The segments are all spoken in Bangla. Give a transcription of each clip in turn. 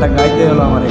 গানটা গাইতে হলো আমার।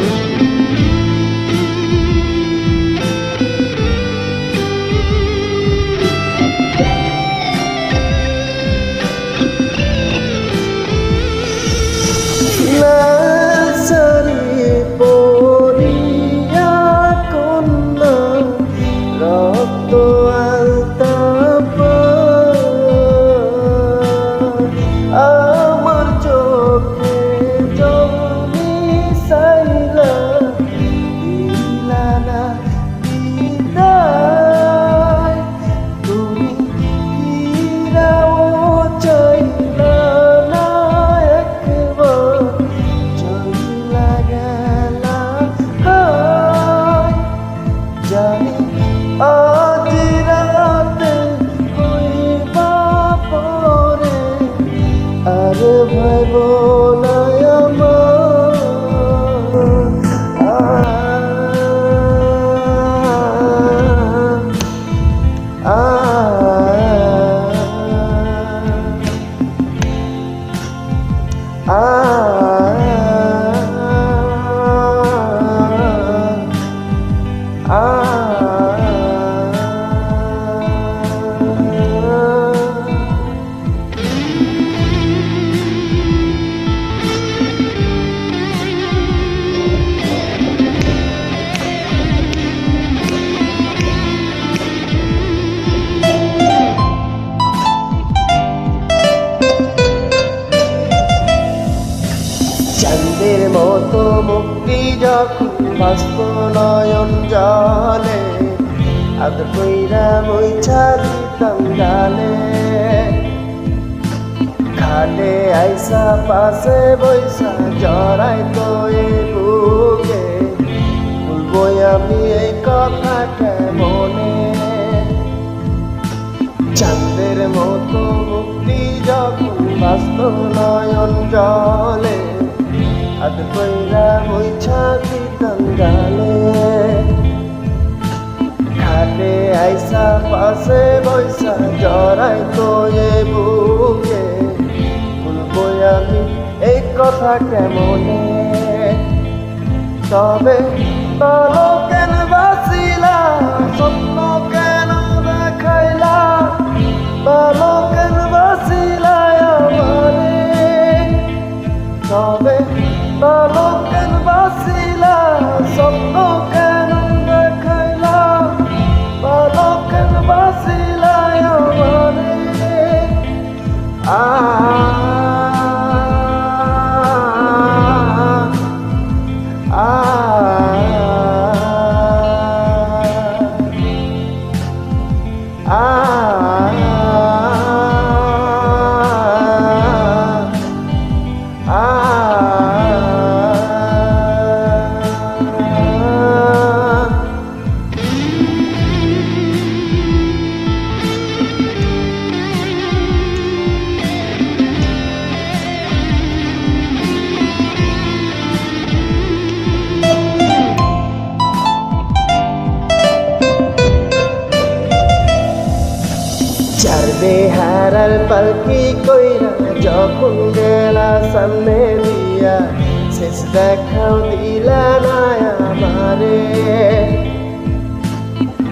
চাঁদের মতো মুক্তি যখন বাষ্প নয়ন জলে আদর কইরা বইছা দিতাম গালে খালে আইসা পাশে বইসা জড়াই তো এ বুকে বলবই আমি এই কথা কেমনে চাঁদের মতো মুক্তি যখন বাষ্প নয়ন জলে আদর কইরা বইছা দিতাম গালে খালে আইসা পাশে বইসা জড়াই তো এ বুকে বলবই আমি এই কথা কেমনে তবে বলো কেন বাসিলা স্বপ্ন কেন দেখাইলা বলো কেন বাসিলা আমারে তবে বলো কেন বাসিলা স্বপ্ন কেন দেখাইলা বলো কেন বাসিলা আমারে চারবে হারার পালকি কইরা যখন গেলা সামনে দিয়া শেষ দেখাও দিলা না আমারে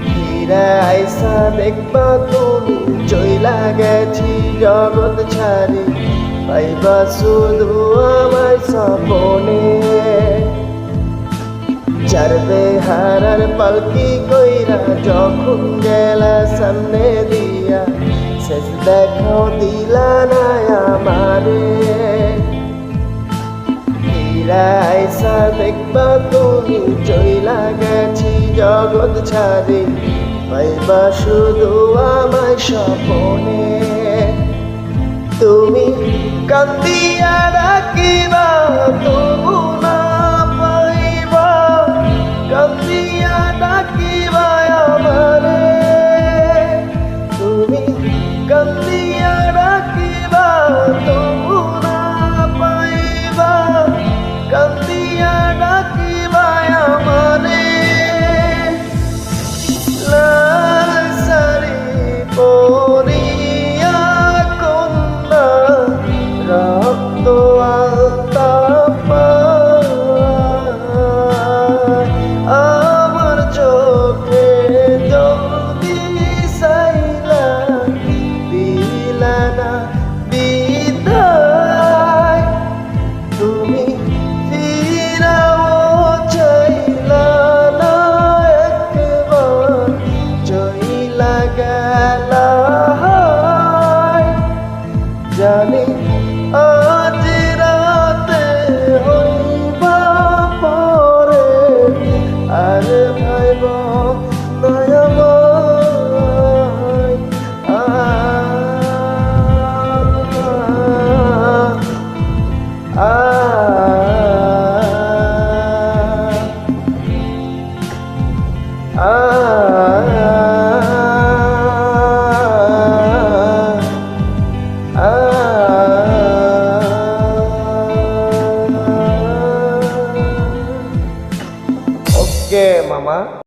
ফিরা আইসা দেখবা তুমি চইলা গেছি জগৎ ছাড়ি পাইবা শুধু আমার স্বপনে চারবে হারার পালকি কইরা যখন গেলা সামনে দিয়া শেষ দেখাও দিলা না আমারে ফিরা আইসা দেখবা তুমি চইলা গেছি জগৎ ছাড়ি পাইবা শুধু আমায় স্বপনে তুমি কান্দিয়া ডাকিবা তবু না পাইবা কান্দিয়া ডাকিবা আমারে তুমি কান্দিয়া ডাকিবা তবু না পাইবা কান্দিয়া ডাকিবা আমারে লাল শাড়ি পরিয়া কন্যা রক্ত আলতা গেলা হয়, জানি আজ রাতে হইবা পরে আর ভাইব নয়মায় Oke, Mama.